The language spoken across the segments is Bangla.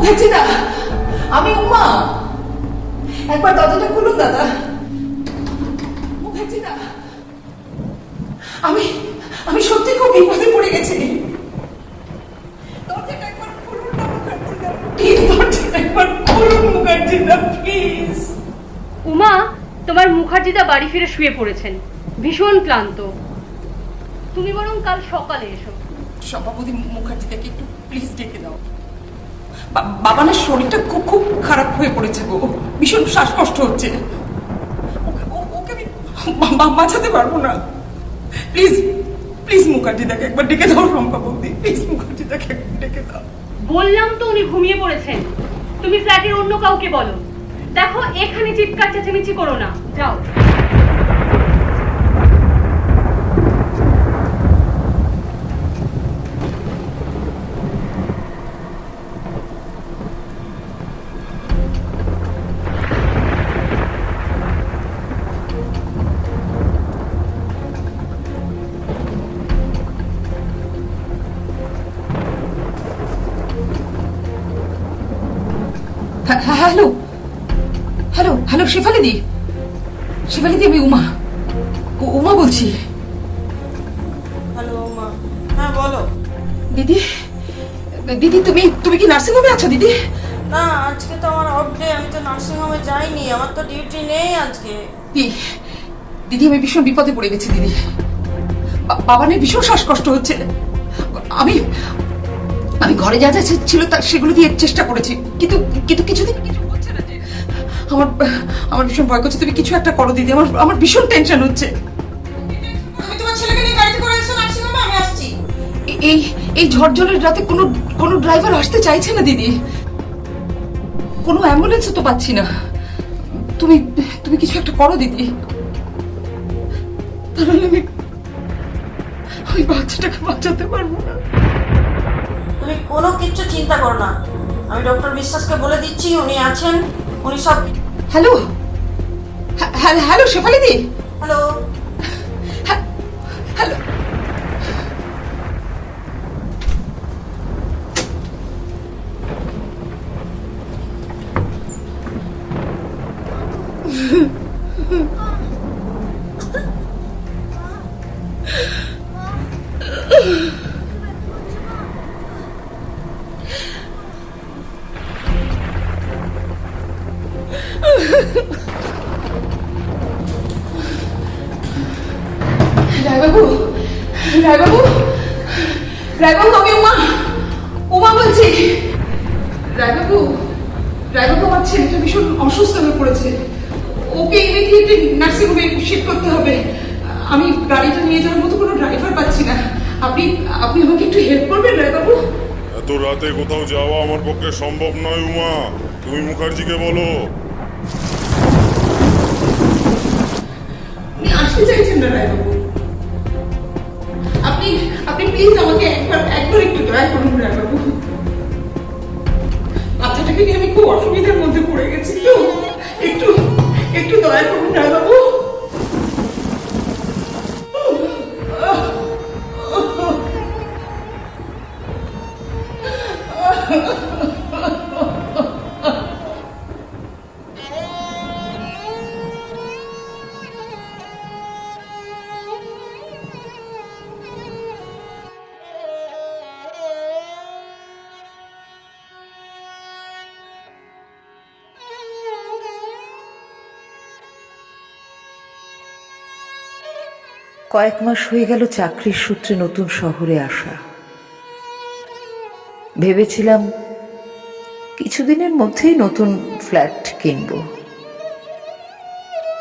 মুখার্জিদা, আমি উমা। একবার দরজাটা খুলুন দাদা। মুখার্জিদা, আমি আমি সত্যি খুব বিপদে পড়ে গেছি। দরজাটা একবার খুলুন না মুখার্জিদা, প্লিজ। দরজাটা একবার খুলুন মুখার্জিদা, প্লিজ। উমা, তোমার মুখার্জিদা বাড়ি ফিরে শুয়ে পড়েছেন, ভীষণ ক্লান্ত। তুমি বরং কাল সকালে এসো। সভাপতি মুখার্জিদাকে একটু প্লিজ ডেকে দাও। বাবানের শরীরটা খুব খুব খারাপ হয়ে পড়েছে গো, ভীষণ শ্বাসকষ্ট হচ্ছে। ওকে আমি বাঁচাতে পারবো না। প্লিজ প্লিজ মুখার্জিদাকে একবার ডেকে দাও। শম্পা বৌদি, প্লিজ মুখার্জিদাকে একবার ডেকে দাও। বললাম তো উনি ঘুমিয়ে পড়েছেন। তুমি ফ্ল্যাটের অন্য কাউকে বলো। দেখো, এখানে চিৎকার চেঁচামেচি করো না, যাও। হ্যালো হ্যালো হ্যালো, শেফালিদি। শেফালিদি, আমি উমা। উমা বলছি। হ্যালো মা। হ্যাঁ বলো। দিদি, দিদি তুমি তুমি কি নার্সিং হোমে আছো দিদি? না, আজকে তো আমার অফ ডে, আমি তো নার্সিং হোমে যাইনি, আমার তো ডিউটি নেই আজকে। দিদি, আমি ভীষণ বিপদে পড়ে গেছি দিদি। বাবানের ভীষণ শ্বাসকষ্ট হচ্ছে। আমি আমি ঘরে যা যা ছিল তার সেগুলো দিয়ে চেষ্টা করেছি, কিন্তু কিন্তু কিছুদিন কিছু হচ্ছে না। যে আমার আমার ভীষণ ভয় করছে। তুমি কিছু একটা করো দিদি, আমার আমার ভীষণ টেনশন হচ্ছে। আমি তোমার ছেলেকে নিয়ে গাড়িতে করে এসো নার্সিং হোমে, আমি আসছি। এই এই ঝড় জলের রাতে কোনো কোনো ড্রাইভার আসতে চাইছে না দিদি। কোনো অ্যাম্বুলেন্সও তো পাচ্ছি না। তুমি তুমি কিছু একটা করো দিদি, তাহলে আমি বাচ্চাটাকে বাঁচাতে পারবো না। তুমি কোনো কিছু চিন্তা করো না, আমি ডক্টর বিশ্বাসকে বলে দিচ্ছি, উনি আছেন, উনি সব। হ্যালো হ্যালো শেফালিদি। হ্যালো। হ্যালো। রায়বাবু, রায়বাবু, রায়বাবু, আমি উমা। উমা বলছি। রায়বাবু, রায়বাবু, আমার ছেলেটা ভীষণ অসুস্থ হয়ে পড়েছে। ওকে ইমিডিয়েটলি নার্সিং হোমে শিফট করতে হবে। আমি গাড়িটা নিয়ে যাওয়ার মতো কোনো ড্রাইভার পাচ্ছি না। আপনি আপনি আমাকে একটু হেল্প করবেন রায়বাবু? এত রাতে কোথাও যাওয়া আমার পক্ষে সম্ভব নয় উমা, তুমি মুখার্জিকে বলো। উনি আসতে চাইছেন না রায়বাবু। আপনি আপনি প্লিজ আমাকে একবার একটু দয়া করুন রায়বাবু। বাচ্চাটাকে নিয়ে আমি খুব অসুবিধার মধ্যে পড়ে গেছি, তো একটু একটু দয়া করুন রায়বাবু। কয়েক মাস হয়ে গেল চাকরির সূত্রে নতুন শহরে আসা। ভেবেছিলাম কিছুদিনের মধ্যেই নতুন ফ্ল্যাট কিনব,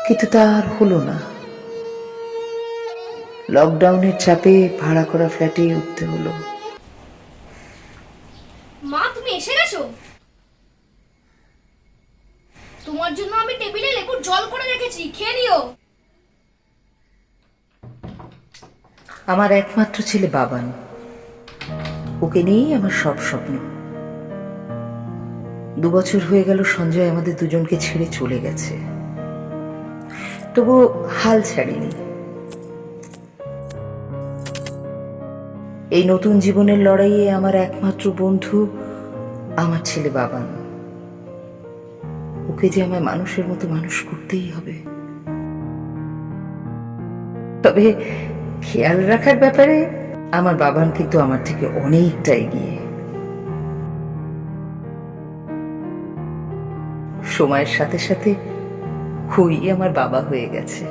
কিন্তু তা আর হলো না। লকডাউনের চাপে ভাড়া করা ফ্ল্যাটেই উঠতে হলো। মা, তুমি এসে গেছো? তোমার জন্য আমি টেবিলে লেবুর জল করে রেখেছি, খেয়ে নিও। আমার একমাত্র ছেলে বাবান, ওকে নিয়েই আমার সব স্বপ্ন। 2 বছর হয়ে গেল সঞ্জয় আমাদের দুজনকে ছেড়ে চলে গেছে, তবু হাল ছাড়িনি। এই নতুন জীবনের লড়াইয়ে আমার একমাত্র বন্ধু আমার ছেলে বাবান, ওকে যে আমায় মানুষের মতো মানুষ করতেই হবে। তবে খেয়াল রাখার ব্যাপারে আমার বাবান কিন্তু আমার থেকে অনেকটা এগিয়ে। সময়ের সাথে সাথে হই আমার বাবা হয়ে গেছে।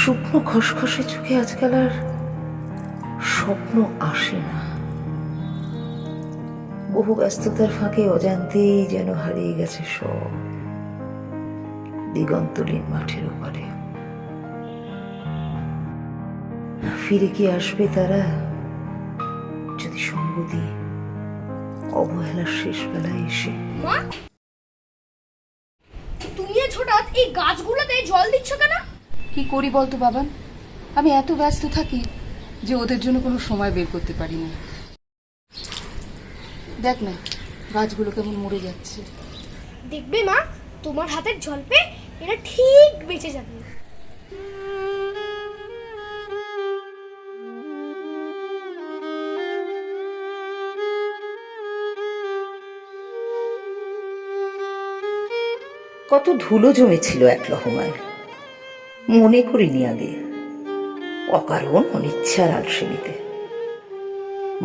শুকনো খসখসে চোখে আজকাল আর স্বপ্ন আসে না। বহু ব্যস্ততার ফাঁকে অজান্তেই যেন হারিয়ে গেছে সব দিগন্তলীন মাঠের ওপারে। ফিরে কি আসবে তারা, যদি সঙ্গ দিই অবহেলার শেষ বেলায় এসে? মা, তুমি আজ হঠাৎ এই গাছগুলোতে জল দিচ্ছ কেন? কি করি বলতো বাবান, আমি এত ব্যস্ত থাকি যে ওদের জন্য কোনো সময় বের করতে পারি না। দেখ না গাছগুলো কেমন মরে যাচ্ছে। দেখবে মা, তোমার হাতের জল পেয়ে এরা ঠিক বেঁচে যাবে। কত ধুলো জমেছিল এক লহমায়, মনে করিনি আগে। অকারণ অনিচ্ছার আলসেমিতে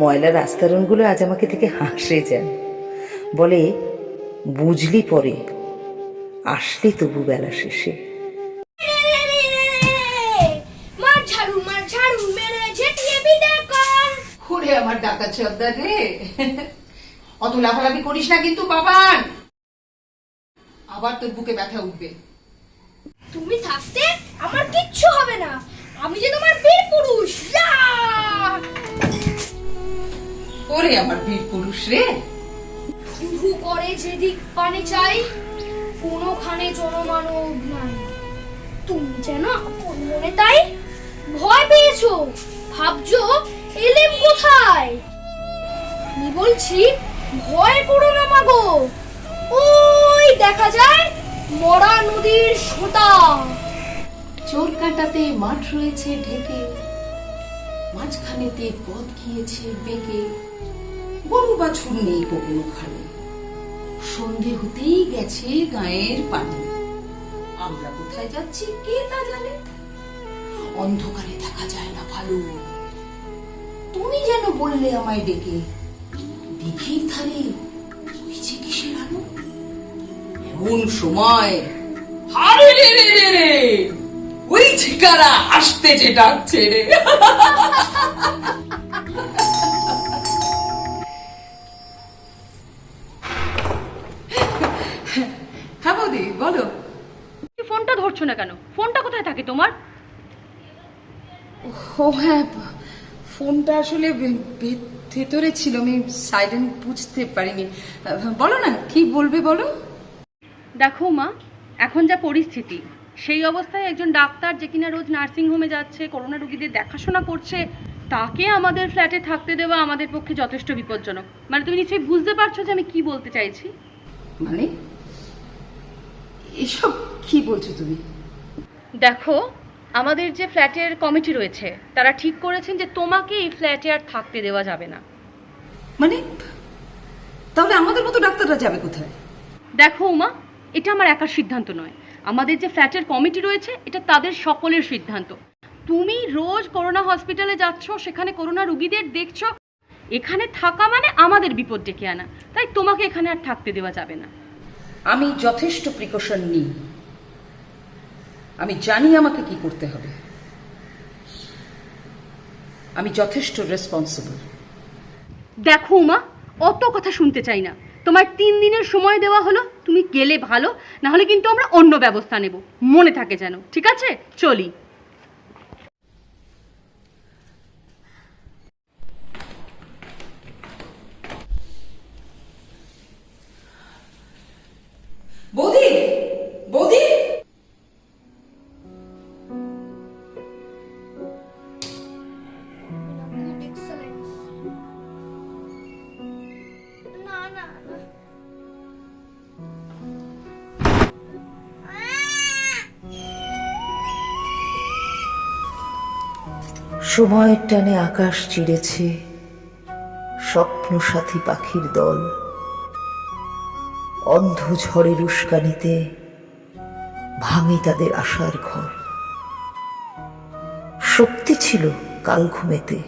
ময়লার আস্তরণগুলো আজ আমাকে থেকে হাসে যায়, বলে বুঝলি পরে, আসলে তবু বেলা শেষে। মার ঝাড়ু মেরে ঝেঁটিয়ে বিদায় কর। ওরে আমার ডাকা চদ্দা রে, অত লাফালাফি করিস না কিন্তু বাবান, আবার তোর বুকে ব্যথা উঠবে। তুমি থাকতে আমার কিচ্ছু হবে না, আমি যে তোমার বীর পুরুষ। ইয়া! ওরে আমার বীর পুরুষ রে। শুরু করে যেদিক পানে চাই, কোনোখানে জনমানব নাই। তুমি যেন আপন মনে তাই ভয় পেয়েছো, ভাবছো এলেম কোথায়। আমি বলছি ভয় করো না মাগো, ওই দেখা যায় মরা নদীর সোঁতা। চোর কাঁটাতে মাঠ রয়েছে ঢেকে, মাঝখানেতে পথ গিয়েছে বেঁকে। গরু বাছুর নেই কোনোখানে, সন্ধে হতেই গেছে গায়ের পানি। আমরা কোথায় যাচ্ছি কে তা জানে, অন্ধকারে দেখা যায় না ভালো। তুমি যেন বললে আমায় ডেকে, দিঘির ধারে হয়েছে কিসের আলো। এমন সময় আরে রে রে রে রে, ওই ঝিকারা আসতে যে ডাকছে রে। হ্যাঁ বৌদি বলো। ফোনটা ধরছো না কেন? ফোনটা কোথায় থাকে তোমার? ও হ্যাঁ, ফোনটা আসলে ভেতরে ছিল, আমি সাইলেন্ট বুঝতে পারিনি। বলো না কি বলবে বলো। দেখো মা, এখন যা পরিস্থিতি, সেই অবস্থায় একজন ডাক্তার যে কিনা রোজ নার্সিংহোমে যাচ্ছে, করোনা রোগীদের দেখাশোনা করছে, তাকে আমাদের ফ্ল্যাটে থাকতে দেওয়া আমাদের পক্ষে যথেষ্ট বিপজ্জনক। মানে তুমি নিশ্চয়ই বুঝতে পারছো যে আমি কি বলতে চাইছি। মানে এসব কি বলছো তুমি? দেখো, আমাদের যে ফ্ল্যাটের কমিটি রয়েছে তারা ঠিক করেছেন যে তোমাকে এই ফ্ল্যাটে আর থাকতে দেওয়া যাবে না। মানে তাহলে আমাদের মতো ডাক্তাররা যাবে কোথায়? দেখো উমা, এটা আমার একার সিদ্ধান্ত নয়, আমাদের যে ফ্ল্যাটের কমিটি রয়েছে এটা তাদের সকলের সিদ্ধান্ত। তুমি রোজ করোনা হসপিটালে যাচ্ছ, সেখানে করোনা রুগীদের দেখছো, এখানে থাকা মানে আমাদের বিপদ ডেকে আনা, তাই তোমাকে এখানে আর থাকতে দেওয়া যাবে না। আমি যথেষ্ট প্রিকশন নিই, আমি জানি আমাকে কি করতে হবে, আমি যথেষ্ট রেসপন্সিবল। দেখো উমা, অত কথা শুনতে চাই না, তোমার 3 দিনের সময় দেওয়া হলো, তুমি গেলে ভালো, না হলে কিন্তু আমরা অন্য ব্যবস্থা নেব, মনে থাকে যেন। ঠিক আছে, চলি। বৌদি, বৌদি, Excellent. সময়ের টানে আকাশ চিরেছে স্বপ্ন সাথী পাখির দল, অন্ধ ঝড়ের উস্কানিতে ভাঙে তাদের আশার ঘর। শক্তি ছিল কাল ঘুমেতে,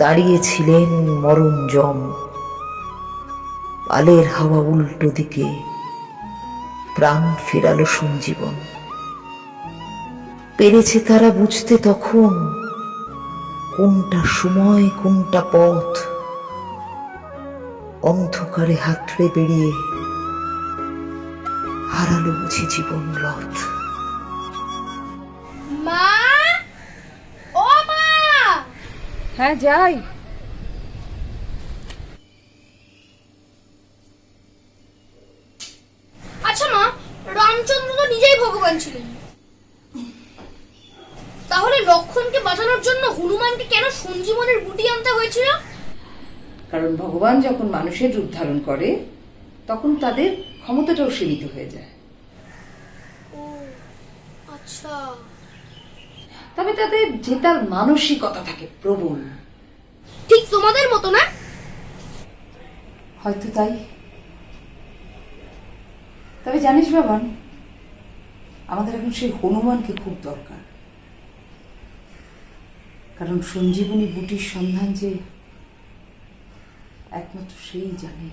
দাঁড়িয়েছিলেন মরণ জম, পালের হাওয়া উল্টো দিকে প্রাণ ফেরালো সঞ্জীবন। পেরেছে তারা বুঝতে তখন কোনটা সময় কোনটা পথ, অন্ধকারে হাতড়ে বেরিয়ে হারালো বুঝি জীবন রথ। মা, ও মা, হ্যাঁ যাই। আচ্ছা মা, রামচন্দ্র তো নিজেই ভগবান ছিলেন, তাহলে লক্ষণকে বাঁচানোর জন্য হনুমানকে কেন সঞ্জীবনের বুটি আনতে হয়েছিল? কারণ ভগবান যখন মানুষের রূপ ধারণ করে তখন তাদের ক্ষমতাটাও সীমিত হয়ে যায়। ও আচ্ছা। তবে তাদের জেতার মানসিকতা থাকে প্রবল। ঠিক তোমাদের মতো না? হয়তো তাই। তবে জানিস বাবান, আমাদের এখন সেই হনুমানকে খুব দরকার। কারণ সঞ্জীবনী বুটির সন্ধান যে একমাত্র সেই জানে।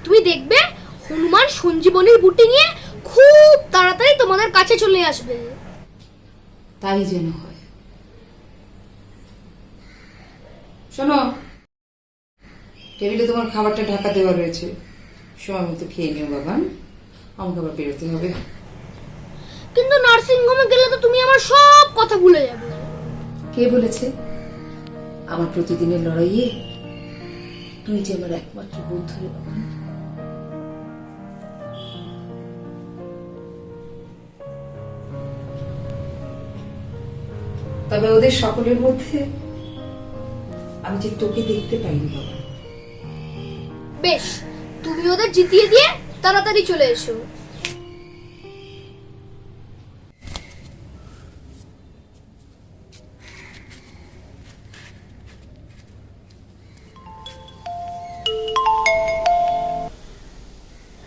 তুমি দেখবে হনুমান সঞ্জীবনীর বুটি নিয়ে খুব তাড়াতাড়ি তোমাদের কাছে চলে আসবে। তাই যেন হয়। শোনো, টেবিলে তোমার খাবারটা ঢাকা দেওয়া রয়েছে, সময় মতো খেয়ে নিও বাবান, আমাকে আবার বেরোতে হবে। কিন্তু নার্সিং হোমে গেলে তো তুমি আমার সব কথা ভুলে যাবে। কে বলেছে? আমার প্রতিদিনের লড়াইয়ে তুই যে আমার একমাত্র বন্ধু রে বাবান। তবে ওদের সকলের মধ্যে আমি যে তোকে দেখতে পাইনি বাবা। বেশ, তুমি ওদের জিতিয়ে দিয়ে তাড়াতাড়ি চলে এসো।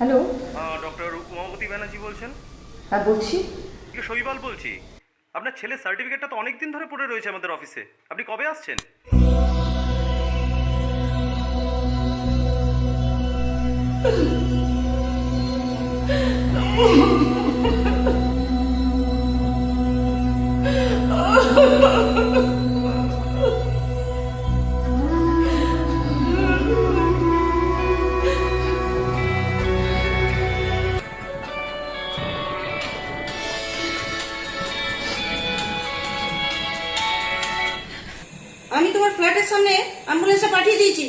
হ্যালো, ডক্টর উমাপতি ব্যানার্জি বলছেন? হ্যাঁ বলছি। শৈবাল বলছি। আপনার ছেলের সার্টিফিকেটটা তো অনেকদিন ধরে পড়ে রয়েছে আমাদের অফিসে, আপনি কবে আসছেন? আমি তোমার ফ্ল্যাটের সামনে অ্যাম্বুলেন্সে পাঠিয়ে দিয়েছি।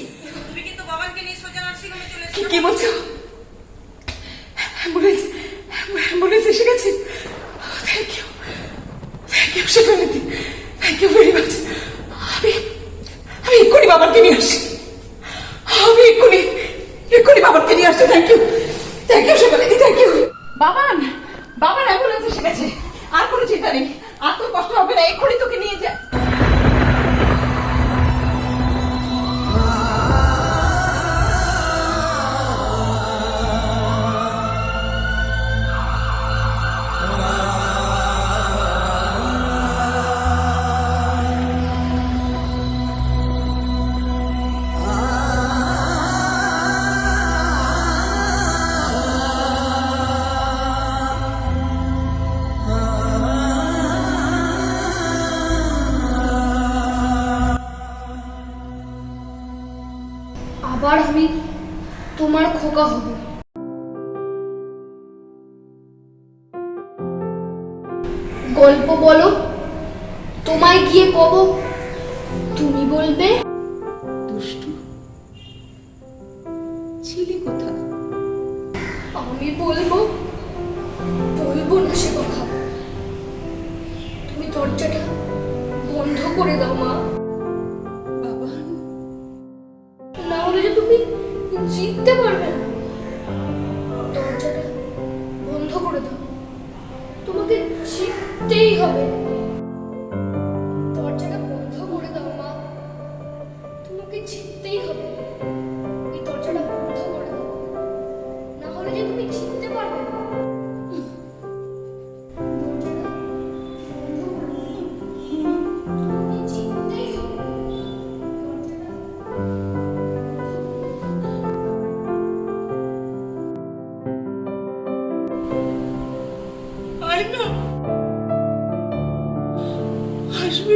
তুমি কিন্তু বাবানকে নিয়ে সোজা নার্সিং হোমে চলে এসো। কি বলছো? অ্যাম্বুলেন্স অ্যাম্বুলেন্স এসে গেছে? থ্যাংক ইউ শিবানীদি, থ্যাংক ইউ ভেরি মাচ। আমি আমি এক্ষুনি বাবাকে নিয়ে আসি, আমি এক্ষুনি বাবাকে নিয়ে আসছি। থ্যাংক ইউ শিবানীদি, থ্যাংক ইউ। বাবান অ্যাম্বুলেন্স এসে গেছে, আর কোনো চিন্তা নেই, আর তোর কষ্ট হবে না, এক্ষুনি তোকে নিয়ে যা। আবার আমি তোমার খোকা হব। গল্প বলো, তোমায় গিয়ে কব, তুমি বলবে দুষ্টু ছিলি কোথা? আমি বলবো না সে কথা। তুমি দরজাটা বন্ধ করে দাও মা, না হলে যে তুমি জিততে পারবে না। দরজাটা বন্ধ করে দাও, তোমাকে জিততেই হবে।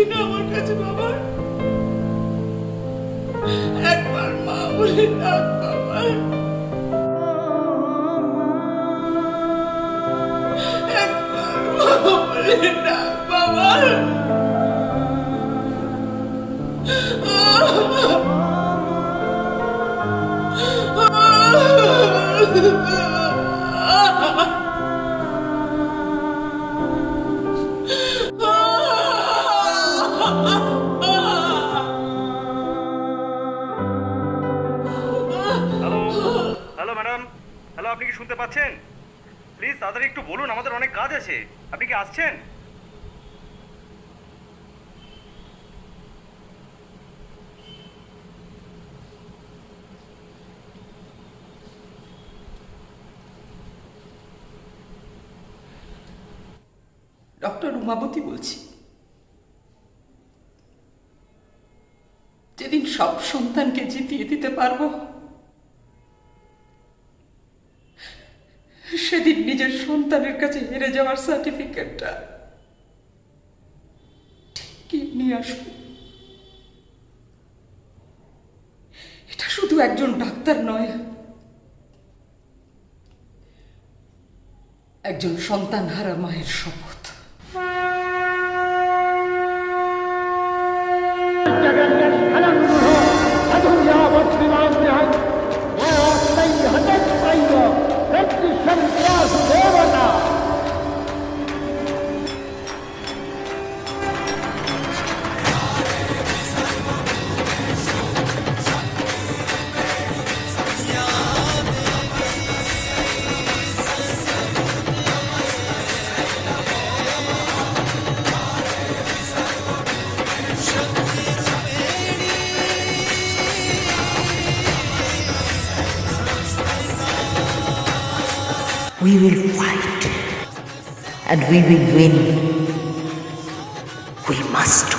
আসবি না আমার কাছে বাবা? একবার মা বলে ডাক বাবা, একবার মা বলে ডাক বাবা। হ্যালো হ্যালো ম্যাডাম, হ্যালো, আপনি কি শুনতে পাচ্ছেন? প্লিজ তাড়াতাড়ি একটু বলুন, আমাদের অনেক কাজ আছে। আপনি কি আসছেন? ডক্টর উমাবতী বলছি। যেদিন সব সন্তানকে জিতিয়ে দিতে পারবো, সেদিন নিজের সন্তানের কাছে হেরে যাওয়ার সার্টিফিকেটটা ঠিক নিয়ে আসবো। এটা শুধু একজন ডাক্তার নয়, একজন সন্তানহারা মায়ের শপথ। We will fight and we will win. We must